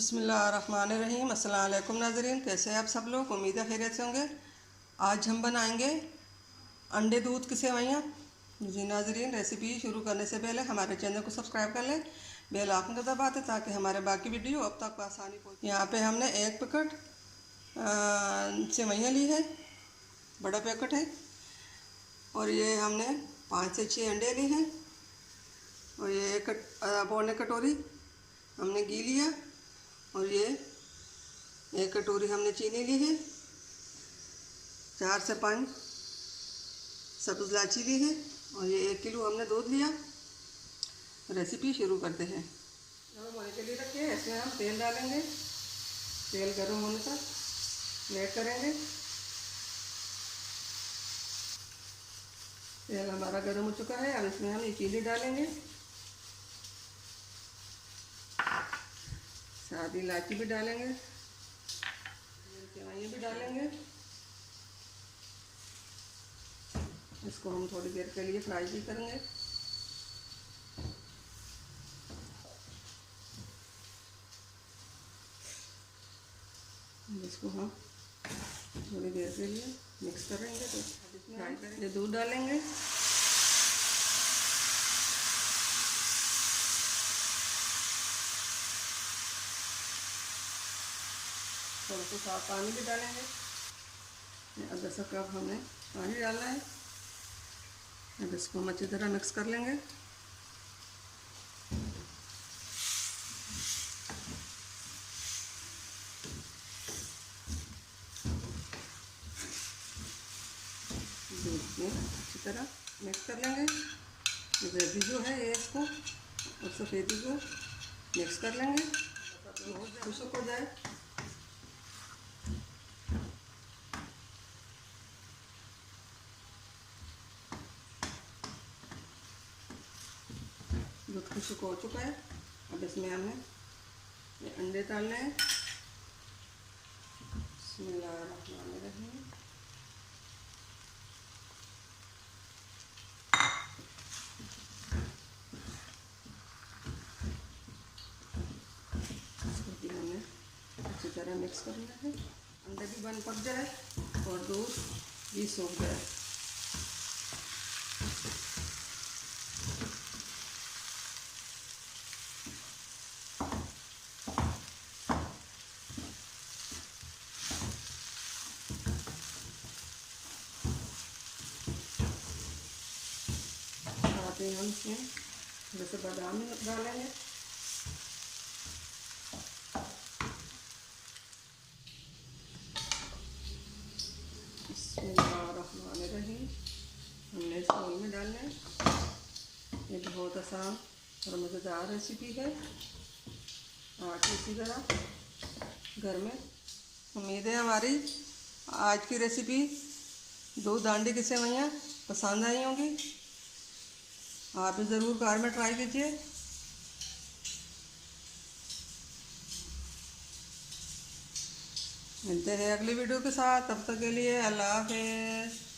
बिस्मिल्लाहिर्रहमानिर्रहीम। अस्सलाम वालेकुम नाज़रीन, कैसे हैं आप सब लोग? उम्मीद है खैरियत से होंगे। आज हम बनाएंगे अंडे दूध की सेवइयाँ। जी नाज़रीन, रेसिपी शुरू करने से पहले हमारे चैनल को सब्सक्राइब कर लें, बेल आइकन को दबा दें ताकि हमारे बाकी वीडियो अब तक आसानी पहुँचे। यहाँ पे हमने एक पैकेट सेवइयाँ ली है, बड़ा पैकेट है। और ये हमने 5 से 6 अंडे लिए हैं। और ये पौने कटोरी हमने घी लिया। और ये 1 कटोरी हमने चीनी ली है। 4 से 5 सब्ज़ इलायची ली है। और ये 1 किलो हमने दूध लिया। रेसिपी शुरू करते हैं। गर्म होने के लिए रखिए, इसमें हम तेल डालेंगे। तेल गर्म होने तक वेट करेंगे। तेल हमारा गर्म हो चुका है। अब इसमें हम ये चीनी डालेंगे, सादी इलायची भी डालेंगे, सेवइयाँ भी डालेंगे। इसको हम थोड़ी देर के लिए फ्राई भी करेंगे। इसको हम थोड़ी देर के लिए मिक्स करेंगे। तो फ्राई करेंगे। दूध डालेंगे, थोड़ा सा साफ पानी भी डालेंगे। अब ऐसा कप हमने पानी डालना है। अब इसको हम अच्छी तरह मिक्स कर लेंगे। दूध में अच्छी तरह मिक्स कर लेंगे। जर्दी जो है ये इसको और सफ़ेदी को मिक्स कर लेंगे, खुश्क हो जाए। दूध खुश्क हो चुका है। अब इसमें हमने ये अंडे डालने हैं। बिस्मिल्लाहिर्रहमानिर्रहीम। इसको भी हमने अच्छी तरह मिक्स करना है। अंडे भी बन पक जाए और दूध भी सूख जाए। हम इसमें जैसे बादाम डालेंगे, बिस्मिल्लाहिर्रहमानिर्रहीम। हमने इस बाउल में डालना है। ये बहुत आसान और मज़ेदार रेसिपी है। आज इसी तरह घर में। उम्मीद है हमारी आज की रेसिपी दूध अंडे की सेवइयाँ पसंद आई होंगी। आप भी ज़रूर घर में ट्राई कीजिए। मिलते हैं अगली वीडियो के साथ। तब तक के लिए अल्लाह हाफ़िज़।